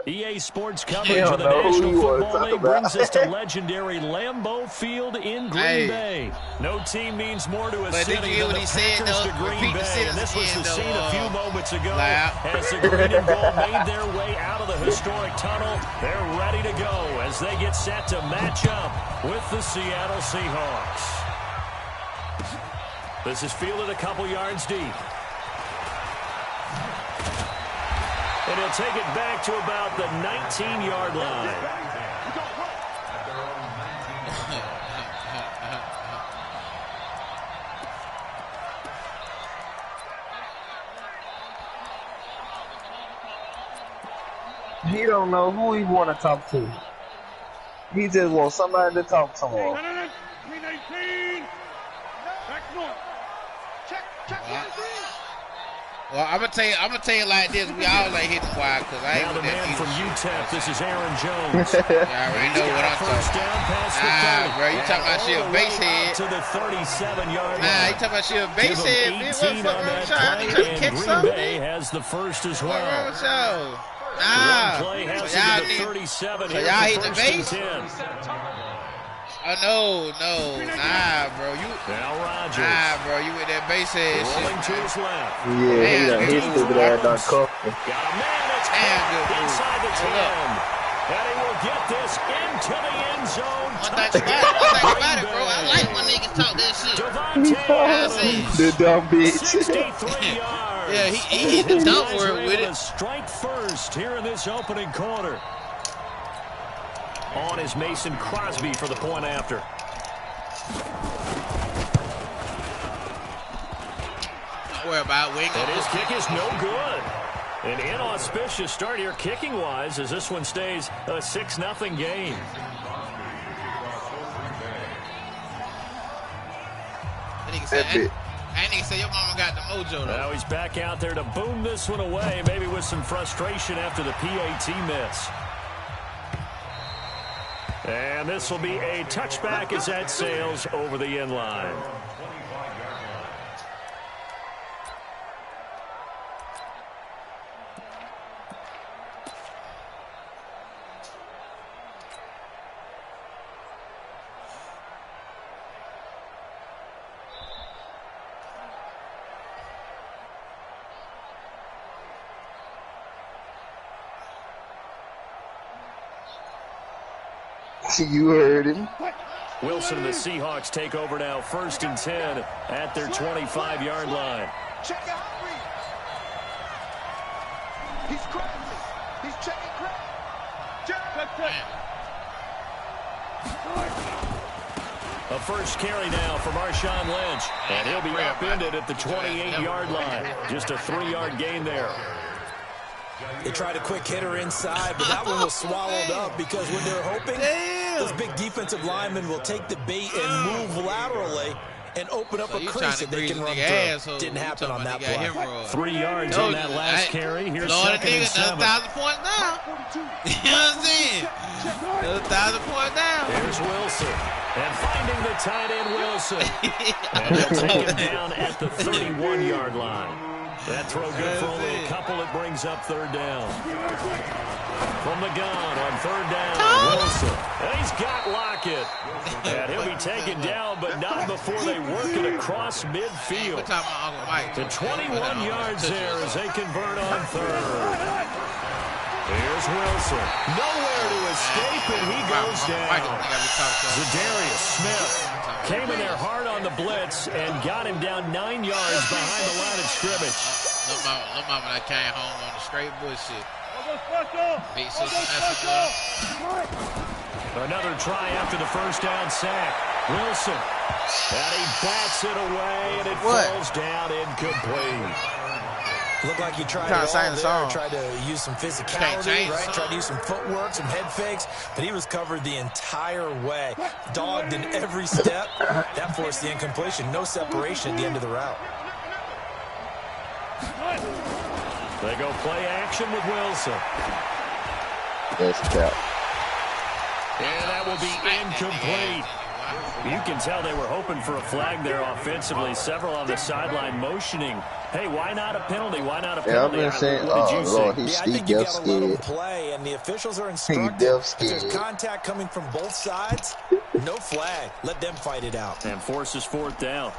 EA Sports coverage of the National Football League brings us to legendary Lambeau Field in Green Bay. No team means more to a city than the Packers to Green Bay. And this was the scene a few moments ago as the green and gold made their way out of the historic tunnel. They're ready to go as they get set to match up with the Seattle Seahawks. This is fielded a couple yards deep. And he'll take it back to about the 19-yard line. He don't know who he want to talk to. He just wants somebody to talk to him. Well, I'm gonna tell you like this. We all like hitting quiet because I ain't now the man from UTEP. This is Aaron Jones. I already know what I'm talking about. Bro, you talking about she a base head? To the 37-yard line. Nah, you talking about she a base head? Bitch, what the fuck wrong with y'all? I need to catch something. Green Bay has the first as well. What wrong with y'all? Nah, play has so y'all need 37. So y'all hit the base? Oh, no, nah, bro. Nah, bro, you with that base head shit. Rolling to his left. Yeah, he done hit stupid ass done cooked. Got a man that's inside the 10. And he will get this into the end zone. One thing about it, bro. I like when niggas talk that shit. The dumb bitch. 63 yards. Yeah, he hit the dump word with it. Strike first here in this opening quarter. On is Mason Crosby for the point after. Don't worry about it. And his kick is no good. An inauspicious start here kicking-wise as this one stays a 6-0 game. That nigga said your mama got the mojo, though. Now he's back out there to boom this one away, maybe with some frustration after the PAT miss. And this will be a touchback as that sails over the end line. You heard him. Wilson and the Seahawks take over now, 1st and 10 at their 25-yard line. Check out Reed. He's crazy. He's checking crazy. A first carry now for Marshawn Lynch, and he'll be upended at the 28-yard line. Just a 3-yard gain there. They tried a quick hitter inside, but that one was swallowed up because when they're hoping this big defensive lineman will take the bait and move laterally and open up a crease that they can run through. Didn't happen on that play. 3 yards on that last carry. Here's Lord, 2nd and 7. 1,000 points down. You know what I'm saying? 1,000 points down. There's Wilson. And finding the tight end, Wilson. And they'll take him down at the 31-yard line. That throw good for only a couple. It brings up 3rd down. From the gun on 3rd down, Wilson. And he's got Lockett. And he'll be taken down, but not before they work it across midfield. The 21 yards there as they convert on 3rd. Here's Wilson. Nowhere to escape, and he goes down. Zadarius Smith came in there hard on the blitz and got him down 9 yards behind the line of scrimmage. No mama that came home on the straight bullshit. Big sister, Another try after the 1st down sack. Wilson. And he bats it away, and it falls down incomplete. Looked like he tried to tried to use some physicality, right? Tried to use some footwork, some head fakes, but he was covered the entire way. Dogged in every step. That forced the incompletion. No separation at the end of the route. They go play action with Wilson. That's cap. And that will be incomplete. You can tell they were hoping for a flag there offensively. Several on the sideline motioning, hey, why not a penalty? Why not a penalty? Yeah, I've been saying, what did you say? I think you got to let them play, and the officials are instructed. If there's contact coming from both sides, no flag. Let them fight it out. And forces 4th down.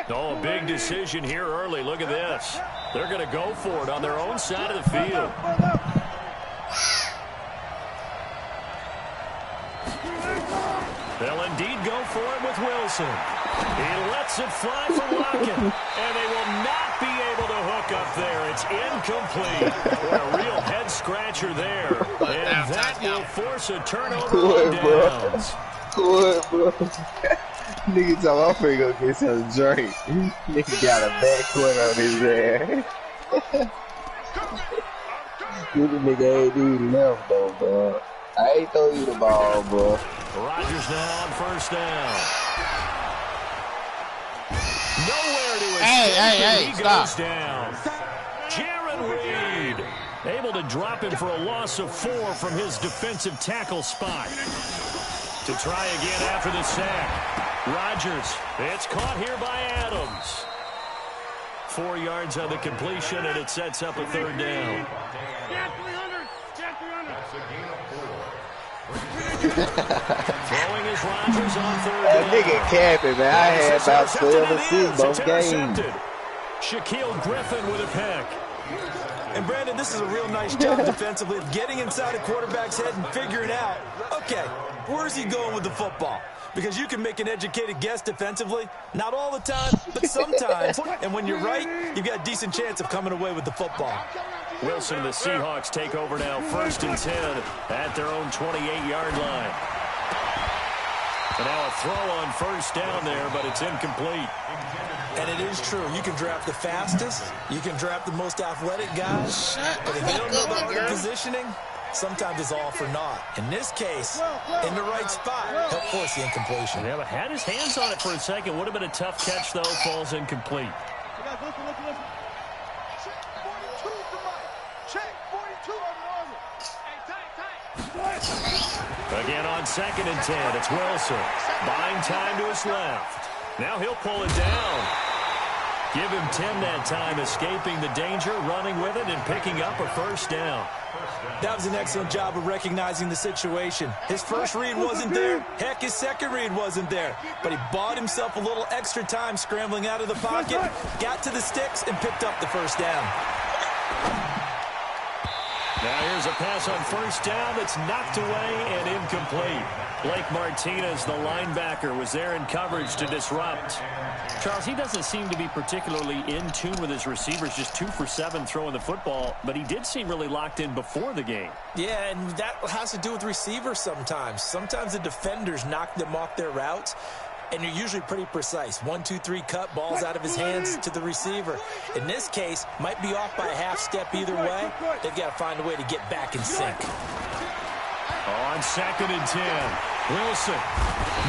Oh, a big decision here early. Look at this. They're going to go for it on their own side of the field. They'll indeed go for it with Wilson. He lets it fly for Lockett. And they will not be able to hook up there. It's incomplete. What a real head-scratcher there. And that will force a turnover on downs. Good, bro. Nigga told my friend go get some drink. Nigga got a backcourt on his ass. You the nigga ain't even left though, bro. I ain't throw you the ball, bro. Rodgers now on 1st down. Nowhere to escape. He goes down. Jaron Reed able to drop him for a loss of 4 from his defensive tackle spot. To try again after the sack. Rodgers, it's caught here by Adams. 4 yards on the completion, and it sets up a 3rd down. Throwing is Rodgers on 3rd down. That nigga capping, man. I had about 12 assists both games. Shaquille Griffin with a pick. And, Brandon, this is a real nice job defensively of getting inside a quarterback's head and figuring out, okay, where's he going with the football? Because you can make an educated guess defensively. Not all the time, but sometimes. And when you're right, you've got a decent chance of coming away with the football. Wilson and the Seahawks take over now, 1st and 10 at their own 28-yard line. And now a throw on 1st down there, but it's incomplete. And it is true. You can draft the fastest. You can draft the most athletic guys. But if they don't know the art of positioning, sometimes it's all for naught. In this case, in the right spot, help force the incompletion. Yeah, but had his hands on it for a second. Would have been a tough catch, though. Falls incomplete. Again on 2nd and 10. It's Wilson. Buying time to his left. Now he'll pull it down. Give him 10 that time, escaping the danger, running with it, and picking up a 1st down. That was an excellent job of recognizing the situation. His first read wasn't there. Heck, his second read wasn't there. But he bought himself a little extra time scrambling out of the pocket, got to the sticks, and picked up the 1st down. Now here's a pass on 1st down that's knocked away and incomplete. Blake Martinez, the linebacker, was there in coverage to disrupt. Charles, he doesn't seem to be particularly in tune with his receivers, just 2 for 7 throwing the football, but he did seem really locked in before the game. Yeah, and that has to do with receivers sometimes. Sometimes the defenders knock them off their routes, and you're usually pretty precise. 1, 2, 3 cut, balls out of his hands to the receiver. In this case, might be off by a half step either way. They've got to find a way to get back in sync. On 2nd and 10, Wilson,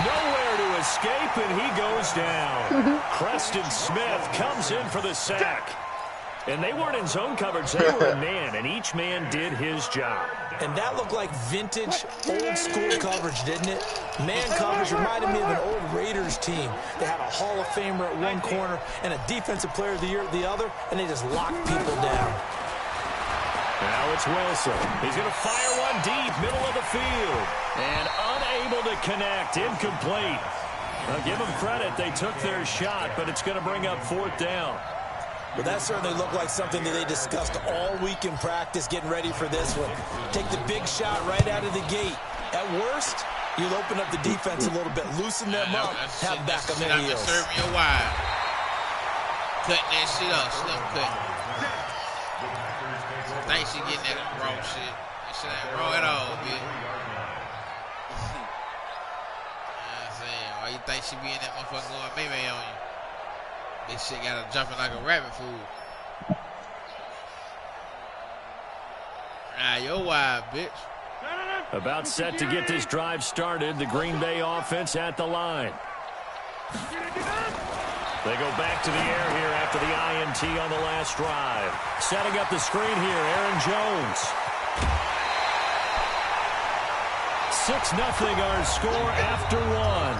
nowhere to escape, and he goes down. Preston Smith comes in for the sack. And they weren't in zone coverage, they were in man, and each man did his job. And that looked like vintage, old-school coverage, didn't it? Man coverage reminded me of an old Raiders team. They had a Hall of Famer at one corner and a Defensive Player of the Year at the other, and they just locked people down. Now it's Wilson. He's going to fire one deep, middle of the field. And unable to connect, incomplete. Now give them credit, they took their shot, but it's going to bring up 4th down. Well, that certainly looked like something that they discussed all week in practice, getting ready for this one. Take the big shot right out of the gate. At worst, you'll open up the defense a little bit, loosen them up, have them back on their heels. Serve me a wide. Cut that shit up, slim cut. Think she getting that raw shit. That shit ain't raw at all, bitch. I'm saying, why you think she be in that motherfucker going maybe on you? This shit got her jumping like a rabbit fool. Nah, you're wild, bitch. About set to get this drive started. The Green Bay offense at the line. They go back to the air here after the INT on the last drive. Setting up the screen here, Aaron Jones. 6-0 our score after one.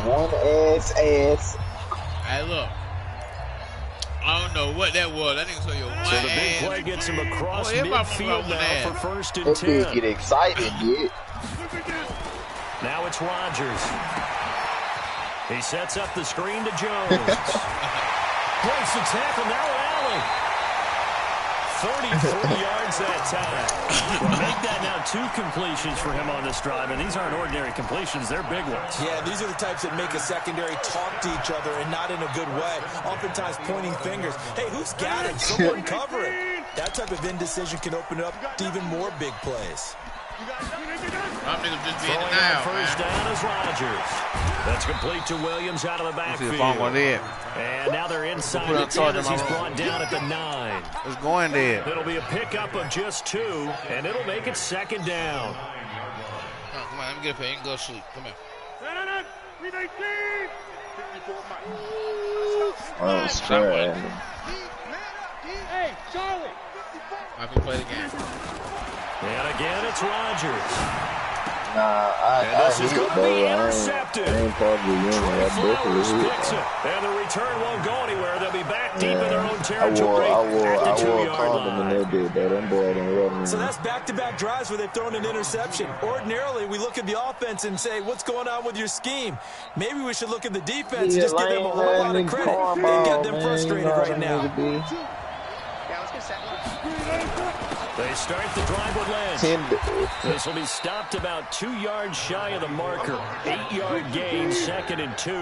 One ass. Hey, look. I don't know what that was. That nigga saw your So the big play gets him across midfield now for 1st and 10. That get excited, dude. Now it's Rodgers. He sets up the screen to Jones. Breaks the tackle. Now Allen. 34 yards that time. Well, make that now 2 completions for him on this drive, and these aren't ordinary completions. They're big ones. Yeah, these are the types that make a secondary talk to each other and not in a good way. Oftentimes pointing fingers. Hey, who's got it? Someone cover it. That type of indecision can open up to even more big plays. Throwing on first down is Rodgers. That's complete to Williams out of the backfield. And now they're inside the 10 as he's brought down at the 9. It's going there. It'll be a pickup of just 2, and it'll make it 2nd down. Oh, come on, let me get up here. You can go to sleep. Come here. Oh, sure. Hey, Charlie. I can play the game. And again, it's Rodgers. I this is going to be intercepted. I ain't probably Flowers picks it. And the return won't go anywhere. They'll be back deep in their own territory at the 2-yard line. So that's back-to-back drives where they've thrown an interception. Ordinarily, we look at the offense and say, what's going on with your scheme? Maybe we should look at the defense and just give them a whole lot of credit and get them frustrated right now. They start the drive with Lynch. This will be stopped about 2 yards shy of the marker. 8-yard gain, 2nd and 2.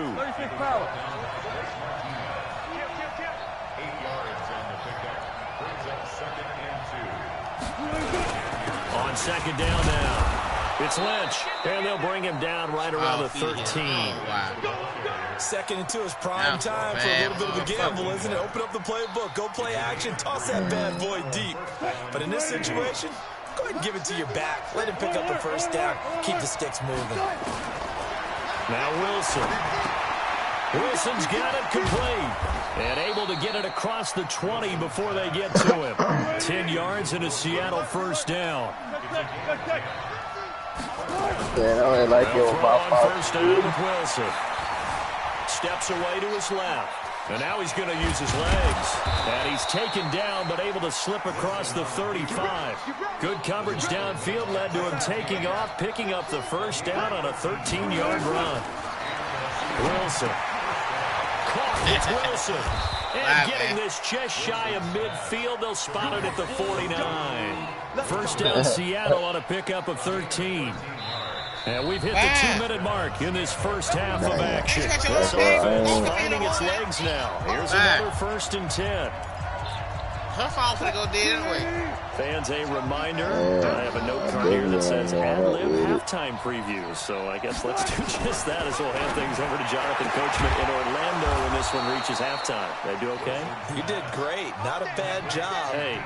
On 2nd down now. It's Lynch, and they'll bring him down right around the 13. 2nd and 2 is prime time for a little bit of a gamble, isn't it? Open up the playbook, go play action, toss that bad boy deep. But in this situation, go ahead and give it to your back. Let him pick up the first down, keep the sticks moving. Now Wilson. Wilson's got it complete. And able to get it across the 20 before they get to him. 10 yards and a Seattle first down. Yeah, like on first down with Wilson. Steps away to his left. And now he's going to use his legs. And he's taken down, but able to slip across the 35. Good coverage downfield led to him taking off, picking up the first down on a 13-yard run. Wilson. Caught with Wilson. And getting this just shy of midfield. They'll spot it at the 49. First down Seattle on a pickup of 13. And we've hit the 2-minute mark in this first half of action. This offense finding its legs now. Here's another 1st and 10. Her phone finna go dead anyway. Fans, a reminder. I have a note card here that says ad-lib halftime previews. So I guess let's do just that as we'll hand things over to Jonathan Coachman in Orlando when this one reaches halftime. Did I do okay? You did great. Not a bad job. Hey,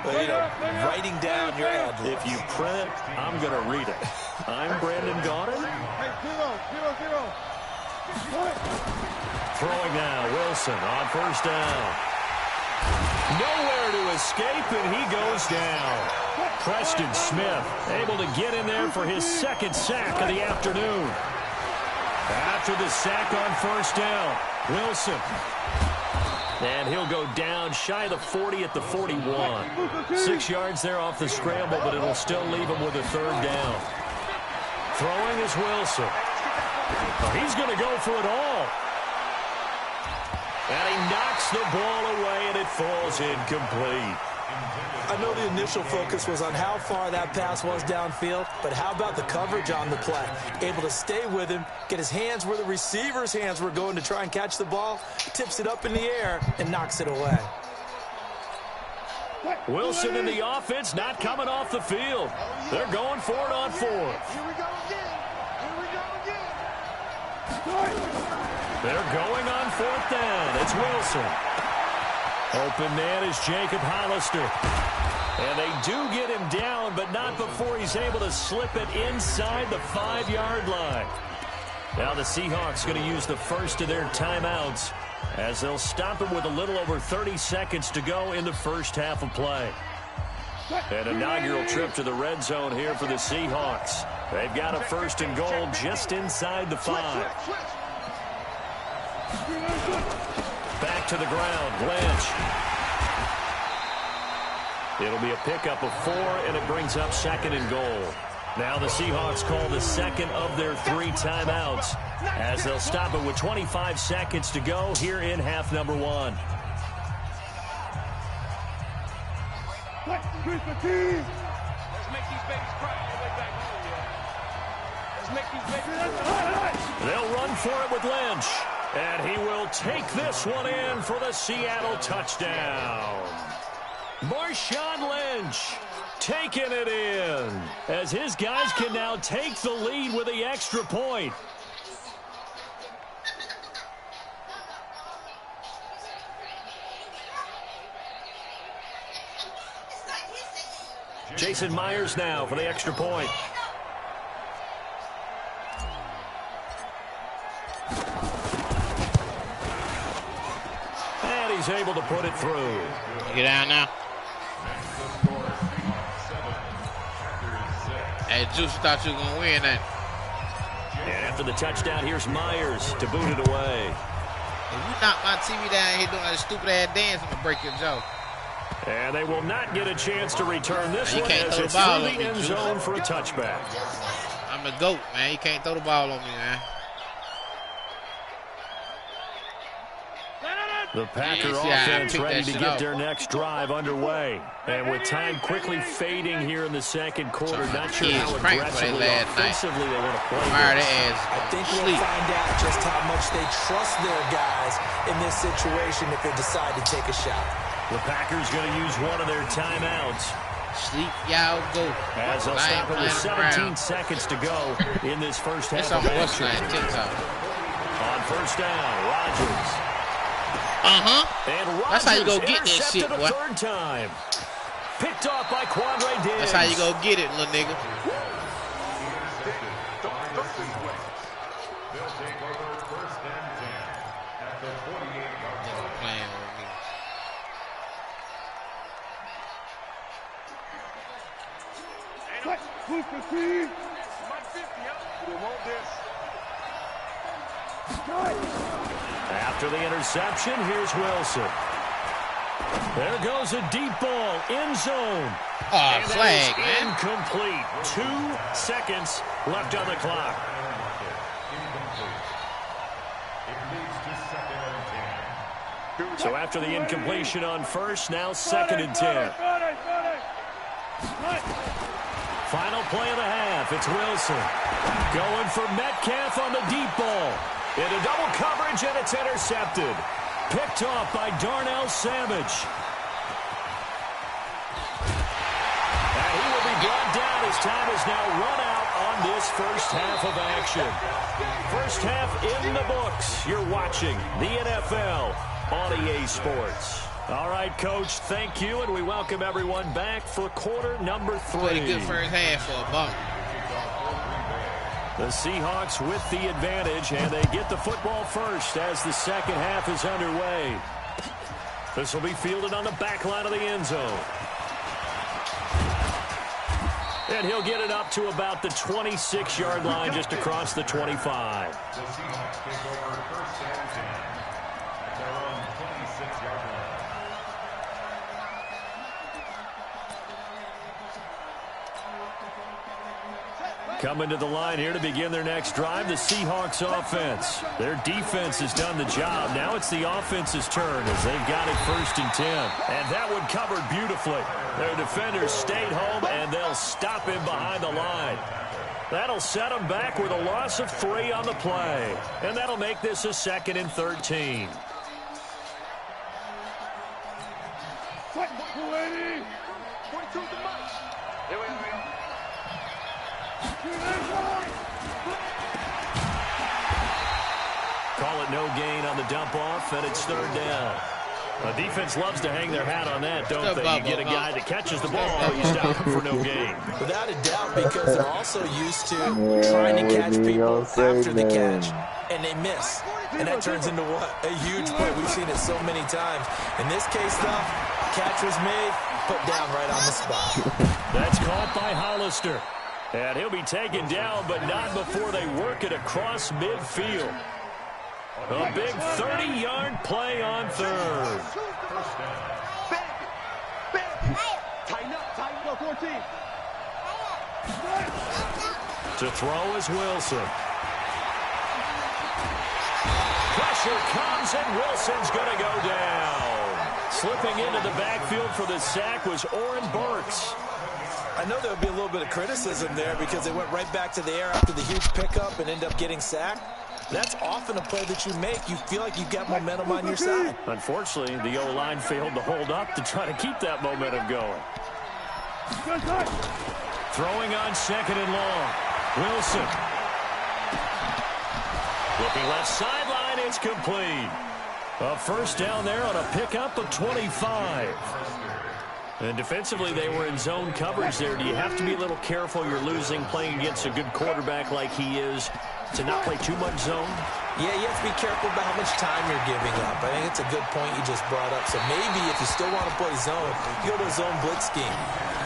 writing down your ad-libs. If you print it, I'm going to read it. I'm Brandon Gaudin. Throwing now, Wilson on first down. Nowhere to escape, and he goes down. Preston Smith able to get in there for his 2nd sack of the afternoon. After the sack on first down, Wilson. And he'll go down shy of the 40 at the 41. 6 yards there off the scramble, but it'll still leave him with a 3rd down. Throwing is Wilson. Oh, he's going to go for it all. And he knocks the ball away, and it falls incomplete. I know the initial focus was on how far that pass was downfield, but how about the coverage on the play? Able to stay with him, get his hands where the receiver's hands were going to try and catch the ball, tips it up in the air, and knocks it away. Wilson in the offense not coming off the field. They're going for it on 4th. Here we go again. They're going on 4th down. It's Wilson. Open man is Jacob Hollister. And they do get him down, but not before he's able to slip it inside the 5-yard line. Now the Seahawks going to use the first of their timeouts as they'll stop him with a little over 30 seconds to go in the first half of play. An inaugural trip to the red zone here for the Seahawks. They've got a first and goal just inside the 5. Back to the ground, Lynch. It'll be a pickup of 4, and it brings up second and goal. Now the Seahawks call the second of their 3 timeouts as they'll stop it with 25 seconds to go here in half number 1. Let's make these babies cry all the way back home, yeah. Let's make these babies. They'll run for it with Lynch. And he will take this one in for the Seattle touchdown. Marshawn Lynch taking it in as his guys can now take the lead with the extra point. Jason Myers now for the extra point. And he's able to put it through. Get out now. Hey, Juice, thought you were going to win that. And after the touchdown, here's Myers to boot it away. If you knock my TV down here doing that stupid-ass dance, I'm going to break your jaw. And they will not get a chance to return this you one can't as throw it's the ball through on the me, end Juice. zone for a touchback. I'm the GOAT, man. You can't throw the ball on me, man. The Packer offense ready to get their next drive underway. And with time quickly fading here in the second quarter, not sure how aggressively offensively they want to play this. I think we'll find out just how much they trust their guys in this situation if they decide to take a shot. The Packers going to use one of their timeouts. Sleep, y'all go. As they'll stop it with 17 seconds to go in this first half of action. On first down, Rodgers. And That's how you go get that shit, boy. Third time. Picked off by Quandre Diggs. That's how you go get it, little nigga. Playing with me. After the interception, here's Wilson. There goes a deep ball, end zone. Oh, flag, man. Incomplete. 2 seconds left on the clock. So after the incompletion on first, now 2nd and 10. Final play of the half. It's Wilson going for Metcalf on the deep ball. Into double coverage, and it's intercepted. Picked off by Darnell Savage. And he will be brought down as time is now run out on this first half of action. First half in the books. You're watching the NFL on EA Sports. All right, Coach, thank you, and we welcome everyone back for quarter number 3. Played a good first half for a bump. The Seahawks with the advantage, and they get the football first as the second half is underway. This will be fielded on the back line of the end zone. And he'll get it up to about the 26-yard line, just across the 25. The Seahawks take over first and 10 at their own 26-yard line. Coming to the line here to begin their next drive, the Seahawks offense. Their defense has done the job. Now it's the offense's turn as they've got it 1st and 10. And that one covered beautifully. Their defenders stayed home, and they'll stop him behind the line. That'll set them back with a loss of 3 on the play. And that'll make this a 2nd and 13. Call it no gain on the dump off, and it's 3rd down. The defense loves to hang their hat on that, don't they? You get a guy that catches the ball, you stop him for no gain. Without a doubt, because they're also used to trying to catch people after the catch, and they miss. And that turns into what? A huge play. We've seen it so many times. In this case, though, catch was made, put down right on the spot. That's caught by Hollister. And he'll be taken down, but not before they work it across midfield. A big 30-yard play on third. To throw is Wilson. Pressure comes, and Wilson's going to go down. Slipping into the backfield for the sack was Oren Burks. I know there would be a little bit of criticism there because they went right back to the air after the huge pickup and end up getting sacked. That's often a play that you make. You feel like you've got momentum on your side. Unfortunately, the O-line failed to hold up to try to keep that momentum going. Throwing on second and long. Wilson. Looking left sideline, it's complete. A first down there on a pickup of 25. And defensively, they were in zone coverage there. Do you have to be a little careful? You're losing playing against a good quarterback like he is to not play too much zone? Yeah, you have to be careful about how much time you're giving up. I think it's a good point you just brought up. So maybe if you still want to play zone, you go to a zone blitz scheme.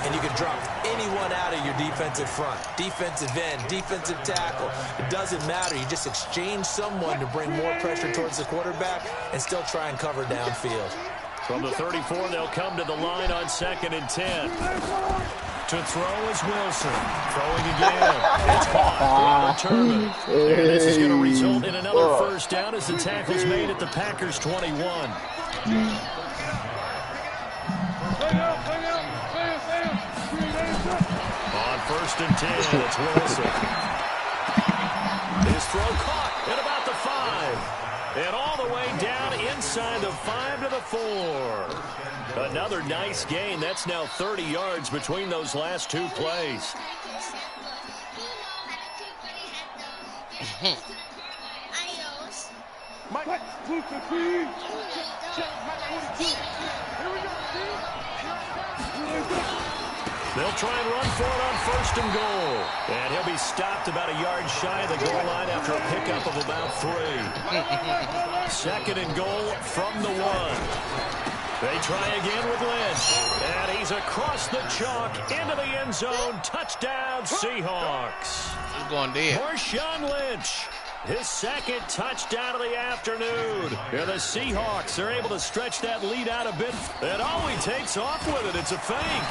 And you can drop anyone out of your defensive front. Defensive end, defensive tackle. It doesn't matter. You just exchange someone to bring more pressure towards the quarterback and still try and cover downfield. From the 34, they'll come to the line on 2nd and 10. To throw is Wilson. Throwing again. It's caught. Robert Turman. And this is going to result in another first down as the tackle's made at the Packers' 21. On 1st and 10, it's Wilson. His throw caught at about the 5. And all the way down inside the 5 to the 4. Another nice gain. That's now 30 yards between those last two plays. They'll try and run for it on 1st and goal. And he'll be stopped about a yard shy of the goal line after a pickup of about 3. 2nd and goal from the 1. They try again with Lynch. And he's across the chalk into the end zone. Touchdown, Seahawks. He's going dead. Marshawn Lynch. His 2nd touchdown of the afternoon. And the Seahawks are able to stretch that lead out a bit. And all he takes off with it, it's a fake.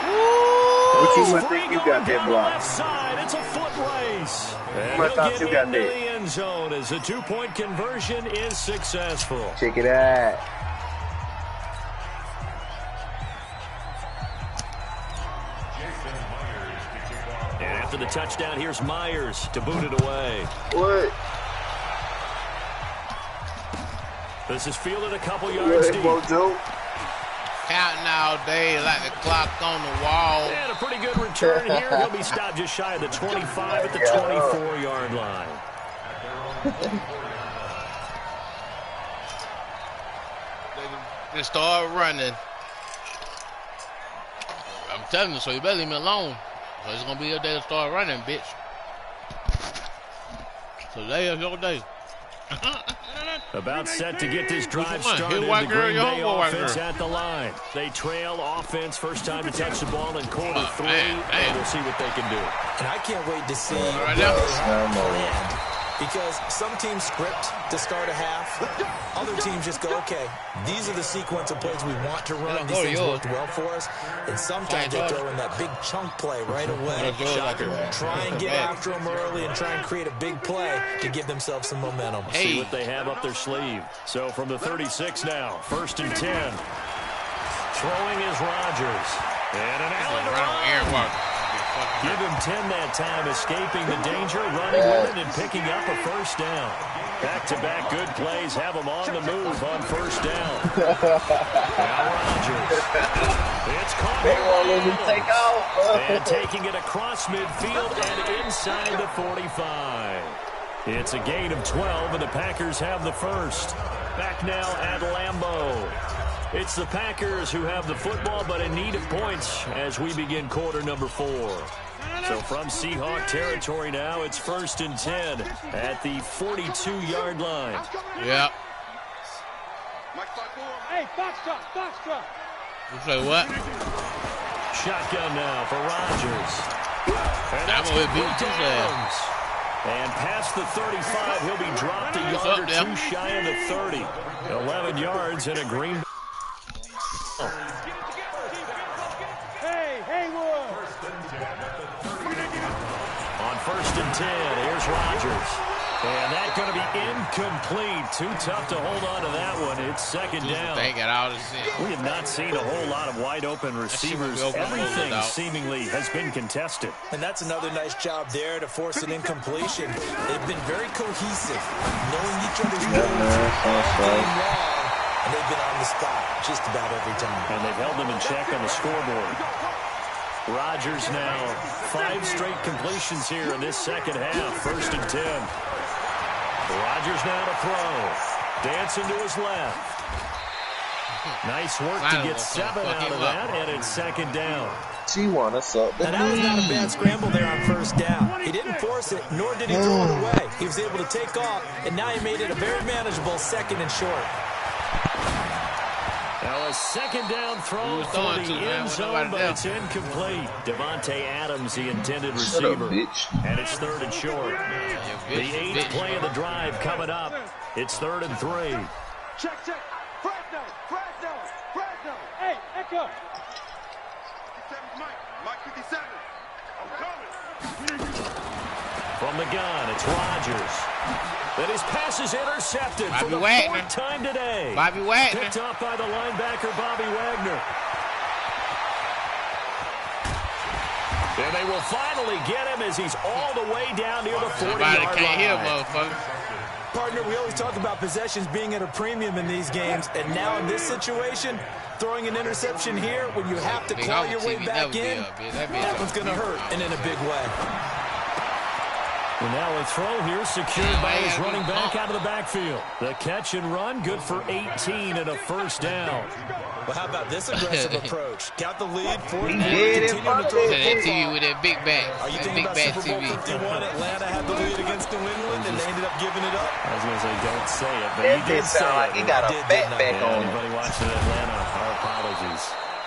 What you might think you got that block? Left side, it's a foot race. And I thought he'll you get got into that. the end zone as the 2-point conversion is successful. Check it out. And after the touchdown, here's Myers to boot it away. What? This is fielded a couple yards What, deep. Mojo? Counting all day like the clock on the wall. And a pretty good return here. He'll be stopped just shy of the 25 at the 24-yard line. They start running. I'm telling you, so you better leave me alone. So it's going to be your day to start running, bitch. Today is your day. About set to get this drive Which one? started. His white The girl, Green your Bay homeboy white offense girl? at the line. They trail offense. First time to touch the ball in quarter 3. man. And we'll see what they can do. And I can't wait to see Right what now. they have planned. Because some teams script to start a half. Other teams just go, okay, these are the sequence of plays we want to run. These things worked well for us. And sometimes they throw in that big chunk play right away. Try and get after them early and try and create a big play to give themselves some momentum. See what they have up their sleeve. So from the 36 now, 1st and 10. Throwing is Rodgers. And an alley to run. Give him 10 that time, escaping the danger, running with it, and picking up a first down. Back-to-back good plays have him on the move on first down. Now Rodgers. It's caught. They won't let me take off. And taking it across midfield and inside the 45. It's a gain of 12, and the Packers have the first. Back now at Lambeau. It's the Packers who have the football, but in need of points as we begin quarter number 4. So from Seahawk territory now, it's 1st and 10 at the 42-yard line. Yep. Hey, Foxtrot. You say what? Shotgun now for Rodgers. And that's I'm gonna beat you, downs. And past the 35, he'll be dropped a yard or two shy of the 30. 11 yards and a green. Hey, Haywood. On 1st and 10, here's Rodgers. And that's going to be incomplete. Too tough to hold on to that one. It's 2nd down. They got all this in. We have not seen a whole lot of wide open receivers. Everything seemingly has been contested. And that's another nice job there to force an incompletion. They've been very cohesive, knowing each other's game long, and they've been on the spot just about every time. And they've held them in check on the scoreboard. Rodgers now 5 straight completions here in this second half. 1st and 10. Rodgers now to throw. Dancing to his left. Nice work to get 7 out of that, and it's 2nd down. She want us up the And that was not a bad scramble there on 1st down. He didn't force it, nor did he throw it away. He was able to take off, and now he made it a very manageable 2nd and short. Now a 2nd down throw for the end zone, but it's incomplete. Devontae Adams, the intended receiver. And it's 3rd and short. The 8th play of the drive coming up. It's 3rd and 3. Check. Fresno. Hey, Echo. Mike 57. I'm coming. From the gun, it's Rodgers. Then his pass is intercepted for the 4th time today. Bobby Wagner. Picked up by the linebacker, Bobby Wagner. And they will finally get him as he's all the way down near the 40-yard line. Can't hear, motherfucker. Partner, we always talk about possessions being at a premium in these games, and now in this situation, throwing an interception here when you have to claw your way back in, that one's going to hurt, and in a big way. And now a throw here secured by his running back out of the backfield. The catch and run, good for 18 and a 1st down. Well, how about this aggressive approach? Got the lead, 4th and continue to throw that TV with that big back. Are you thinking about Super Bowl 51? Atlanta had the lead against New England, and they ended up giving it up. I was going to say, don't say it, but that he did say like he got a backpack on. Anybody watching Atlanta, our apologies.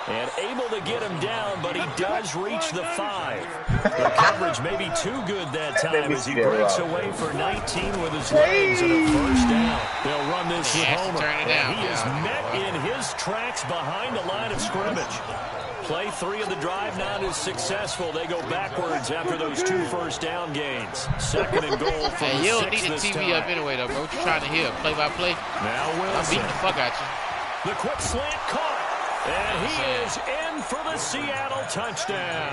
And able to get him down, but he does reach the 5. The coverage may be too good that time as he breaks away for 19 with his legs and a 1st down. They'll run this with Homer. And he is met in his tracks behind the line of scrimmage. Play 3 of the drive not as successful. They go backwards after those 2 1st down gains. 2nd and goal for the 6 this time. You don't need the TV up anyway, though, bro. What you trying to hear? Play-by-play? Now Wilson. I'm beating the fuck out you. The quick slant caught. And he is in for the Seattle touchdown.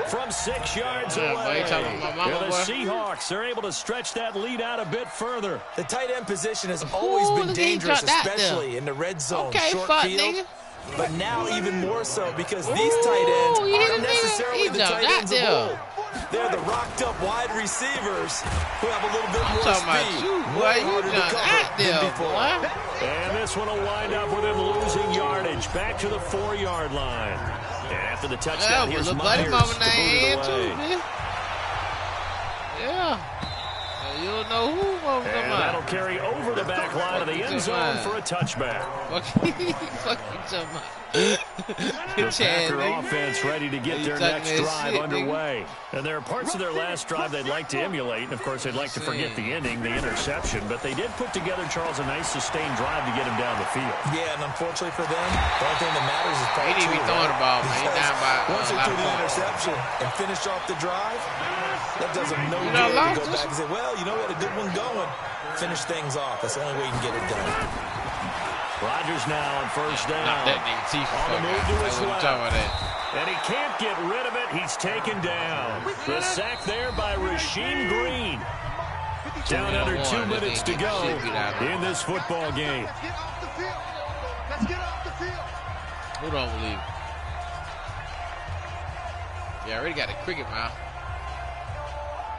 From 6 yards away. The Seahawks are able to stretch that lead out a bit further. The tight end position has always been dangerous, especially in the red zone, short field. But now even more so because these tight ends aren't necessarily the tight ends of old. They're the rocked-up wide receivers who have a little bit more speed. Way harder to cover than before. And this one will wind up with him losing yardage back to the 4-yard line. And after the touchdown, here's Myers to boot it away. You don't know who. And that'll carry over the back line of the end zone for a touchback. Fuck you talking about. The Packer offense ready to get their next drive underway. And there are parts of their last drive they'd like to emulate. And, of course, they'd like to forget the ending, the interception. But they did put together, Charles, a nice sustained drive to get him down the field. Yeah, and unfortunately for them, the only thing that matters is he didn't be throwing the ball. He's down by once they threw the interception and finish off the drive, that does them no good to go back and say, well, you know, we had a good one going. Finish things off. That's the only way you can get it done. Rodgers now on 1st down. Not that nigga teeth. On the move to his left. About that. And he can't get rid of it. He's taken down. The sack there by Rasheem Green. Down under 2 minutes to go in this football game. Let's get off the field. Who don't believe? Yeah, I already got a cricket mouth.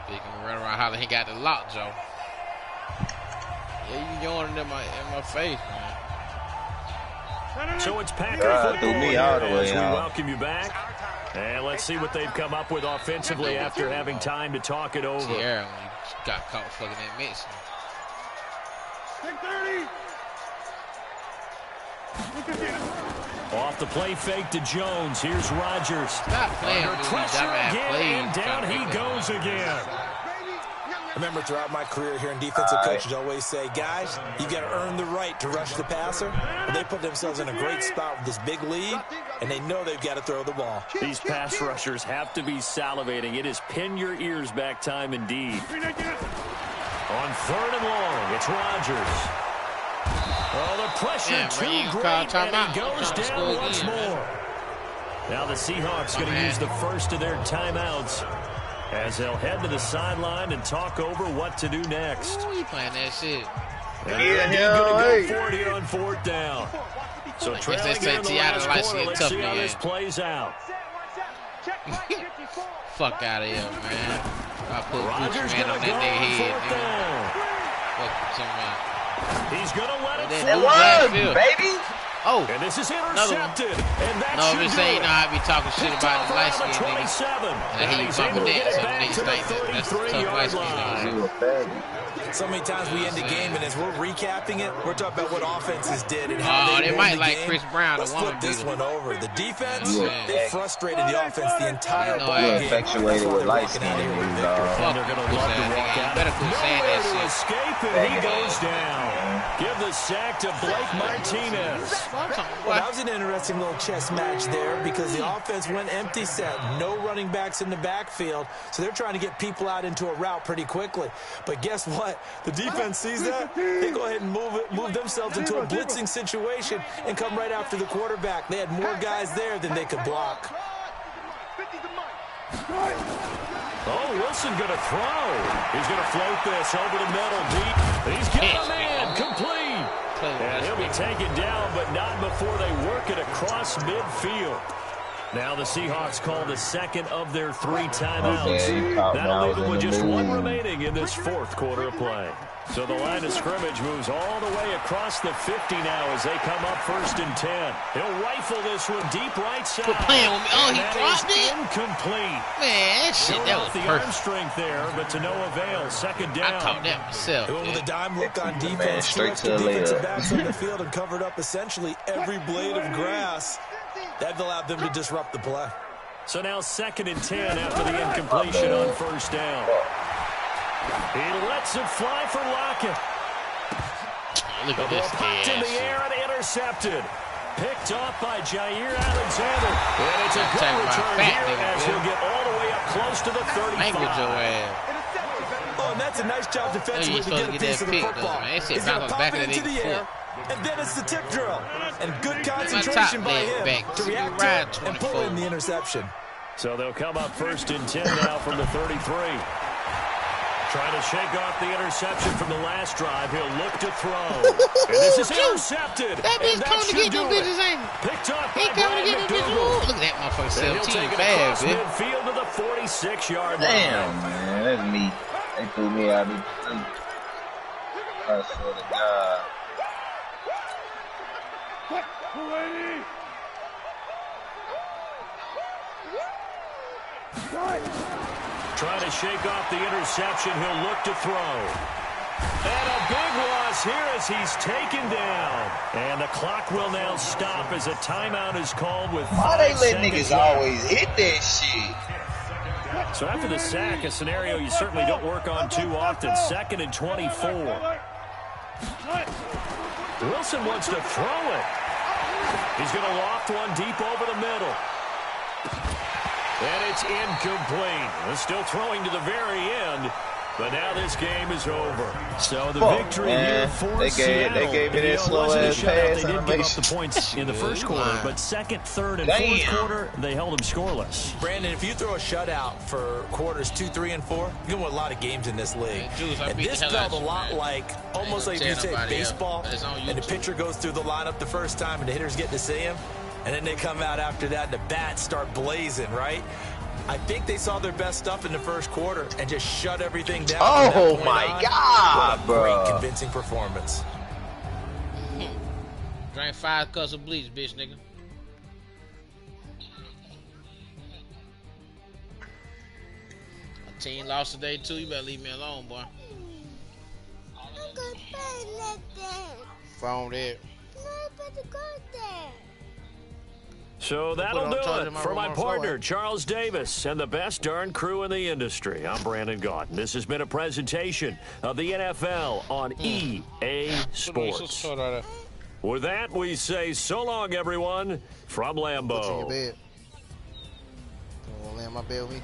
Big and run around hollering he got the lock, Joe. Yeah, you yawning in my face, man. So it's Packer football threw me here all the way as we out. welcome you back. And let's see what they've come up with offensively after having time to talk it over. Sierra, when you got caught fucking that mix. 30. Off the play fake to Jones. Here's Rodgers. Stop playing Under with me, pressure dumbass again, plays. and down he goes again. Remember, throughout my career here in defensive coaches always say, guys, you got to earn the right to rush the passer. But they put themselves in a great spot with this big lead, and they know they've got to throw the ball. These pass rushers have to be salivating. It is pin your ears back time indeed. On 3rd and long, it's Rodgers. Oh, the pressure too great, and he goes down once more. Now the Seahawks going to use the first of their timeouts as they'll head to the sideline and talk over what to do next. Ooh, you playing that shit. And they're going to go for it here on 4th down. So trailing here in the last quarter, let's see how this plays out. Fuck out of here, man. I put Rodgers Gucci Man on going to go that nigga on head, 4th nigga. down. Fuck you talking about. He's going to let it That It blue fly. was, backfield. baby. Oh, And this is intercepted. And that no, I'm should just do saying, you it. know, I be talking shit Picked about off the light around skin the niggas. 27. And he he's bumping able to that, get so it back niggas to the think that that's the tough light 33-yard skin line. niggas. You a faggot. So many times we end the game, and as we're recapping it, we're talking about what offenses did and Oh, how they they won might the like game. Chris Brown, Let's the woman flip this beater. one over. The defense, Yeah. they frustrated the offense the entire You know, ball You Yeah. game. infatuated That's why with they're light walking skin out here with niggas, victory. dog. Fuck They're going to pussy love ass to nigga. walk You out. better quit saying Nowhere that to shit. escape, and he goes down. Give the sack to Blake Martinez. Well, that was an interesting little chess match there because the offense went empty set. No running backs in the backfield, so they're trying to get people out into a route pretty quickly. But guess what? The defense sees that. They go ahead and move themselves into a blitzing situation and come right after the quarterback. They had more guys there than they could block. Oh, Wilson going to throw. He's going to float this over the middle deep. He's got him in. Complete. And he'll be taken down, but not before they work it across midfield. Now the Seahawks call the second of their 3 timeouts. Okay, That'll leave them with just 1 mood. remaining in this 4th quarter of play. So the line of scrimmage moves all the way across the 50 now as they come up 1st and 10. He'll rifle this one deep right side. Quit playing with me. Oh, And he that dropped is it? incomplete. Man, that shit, Showing that off was the arm perfect. strength there, but to no avail. 2nd down. I caught that myself. They went with a dime look on Man, defense. straight Stretched to the the defensive layup. backs on the field and covered up essentially every blade of grass. That allowed them to disrupt the play. So now 2nd and 10 after the incompletion on 1st down. He lets it fly for Lockett. Look The at ball this popped in the ass. air and intercepted. Picked off by Jair Alexander. And it's a I'm good talking about return fat here nigga, as dude. he'll get all the way up close to the 35. Language your ass. Oh, and that's a nice job defensively to supposed get a to get piece that of the pick, football. though, man. That shit He's going to bounced pop back it of the into the nigga's air, and then it's the tip drill. And good top concentration by leg him back. to react to Ride it and pull 24. in the interception. So they'll come up 1st and 10 now from the 33. Trying to shake off the interception from the last drive. He'll look to throw. And this is intercepted. That bitch And coming to should get them do it. bitches, ain't he? Picked off He by coming to Brad get them bitches. McDougal. Ooh, look at that motherfucker. And he'll 17 take it bad, across bitch. midfield to the 46-yard line. Damn, man, that's me. They threw me out of the sleep. I swear to God. Trying to shake off the interception. He'll look to throw. And a big loss here as he's taken down. And the clock will now stop as a timeout is called with 5 Why they let seconds niggas left. always hit that shit? So after the sack, a scenario you certainly don't work on too often. 2nd and 24. Wilson wants to throw it. He's going to loft one deep over the middle. And it's incomplete. They're still throwing to the very end. But now this game is over. So the victory here for Seattle. They gave me And, that slow it wasn't a ass shutout. pass They did give up the animation. points in the first quarter, but 2nd, 3rd, and 4th quarter, they held them scoreless. Brandon, if you throw a shutout for quarters 2, 3, and 4, you can win a lot of games in this league. Man, Jules, I And beat this the hell out felt a you, lot man. like, almost like gonna if you tear say nobody up, baseball, but it's on and the YouTube. pitcher goes through the lineup the first time, and the hitters get to see him, and then they come out after that, and the bats start blazing, right? I think they saw their best stuff in the first quarter and just shut everything down. Oh my God, bro! Great, bro. convincing performance. Drank 5 cups of bleach, bitch, nigga. My team lost today too. You better leave me alone, boy. Phone there. So that'll do it for my partner, Charles Davis, and the best darn crew in the industry. I'm Brandon Gaudin. This has been a presentation of the NFL on EA Sports. With that, we say so long, everyone, from Lambeau. Put you in your bed. You want to lay in my bed with me?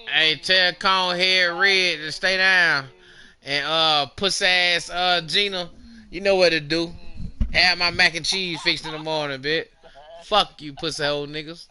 Hey, tell Conehead Red to stay down. And puss ass Gina, you know what to do. Have my mac and cheese fixed in the morning, bitch. Fuck you, pussy old niggas.